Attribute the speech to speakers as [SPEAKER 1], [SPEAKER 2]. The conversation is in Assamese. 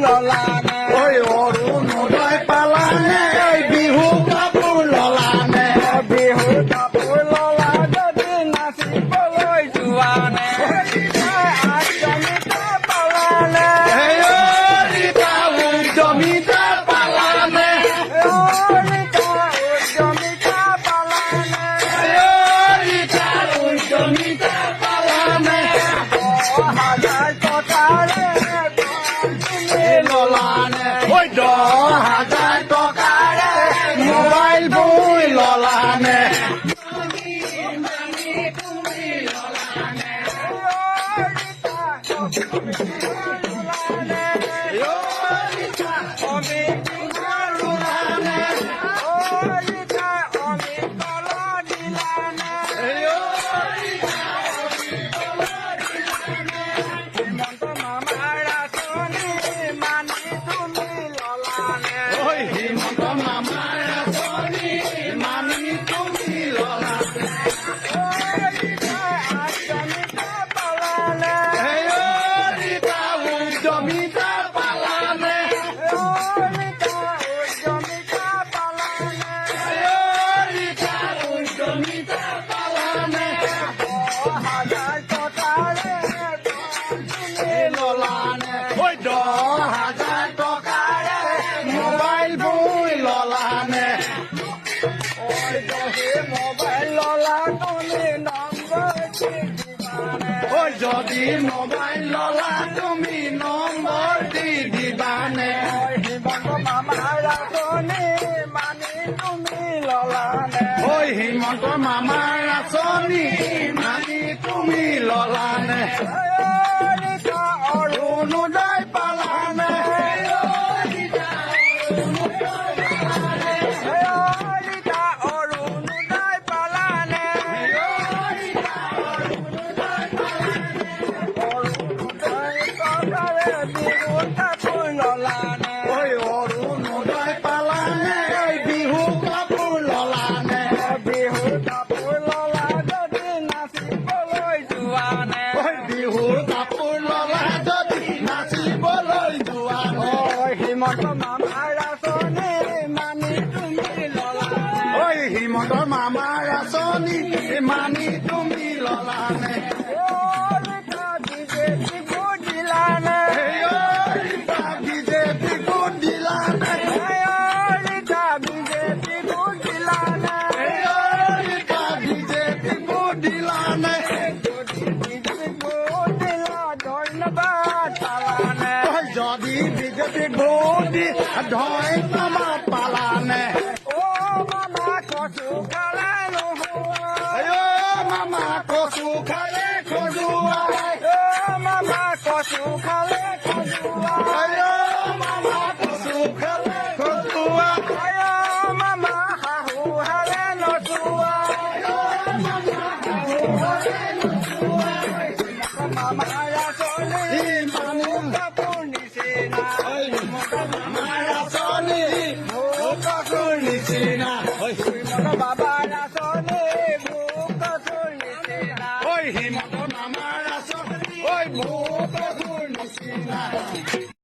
[SPEAKER 1] ললানে
[SPEAKER 2] ঐ অৰুণোদয় পালানে বিহু কাপোৰ ললানে
[SPEAKER 1] বিহু কাপোৰ ললা যদি নাচিবলৈ যোৱানে আজমিতা পালানে
[SPEAKER 2] ৰীতা উদ্যমিতা পালানে
[SPEAKER 1] উদ্যমিতা পালানে
[SPEAKER 2] ৰীতা উদ্যমিতা পালানে
[SPEAKER 1] 10,000 টকাৰে তুমি ললানে
[SPEAKER 2] ঐ 10,000 টকাৰে মোবাইল বই ললানে ঐ হিমন্ত মামাৰ আঁচনি মানি তুমি ললানে ৰীতা উদ্যমিতা পালানে ৰীতা উদ্যমিতা পালানে ললানে ঐ 10,000 টকাৰে মোবাইল বই ললানে
[SPEAKER 1] মোবাইল ললা তুমি নম্বৰ দিবানে
[SPEAKER 2] ঐ যদি মোবাইল ললা তুমি নম্বৰ দি দিবানে
[SPEAKER 1] হিমন্ত মামাৰ আঁচনি মানি তুমি ললানে
[SPEAKER 2] ঐ হিমন্ত মামাৰ আঁচনি মানি তুমি ললানে অৰুণোদয় পালানে
[SPEAKER 1] অৰুণোদয় পালানে অৰুণোদয় চৰকাৰে বিহু কাপোৰ ললানে
[SPEAKER 2] ঐ অৰুণোদয় পালানে বিহু কাপোৰ ললানে
[SPEAKER 1] বিহু কাপোৰ ললা যদি নাচিবলৈ যোৱানে
[SPEAKER 2] ঐ বিহু কাপোৰ ললা যদি নাচিবলৈ যোৱানে
[SPEAKER 1] হিমন্ত মামাৰ আঁচনি মানি তুমি ললানে
[SPEAKER 2] ঐ হিমন্ত মামাৰ আঁচনি মানি তুমি ললানে
[SPEAKER 1] বিজেপি ভোট দিলানে
[SPEAKER 2] বিজেপি ভোট দিলানে
[SPEAKER 1] বিজেপি ভোট দিলানে
[SPEAKER 2] বিজেপি ভোট দিলানে
[SPEAKER 1] বিজেপি ভোট দিলা ধন্যবাদ পালানে
[SPEAKER 2] যদি বিজেপি ভোট দি ধন্যবাদ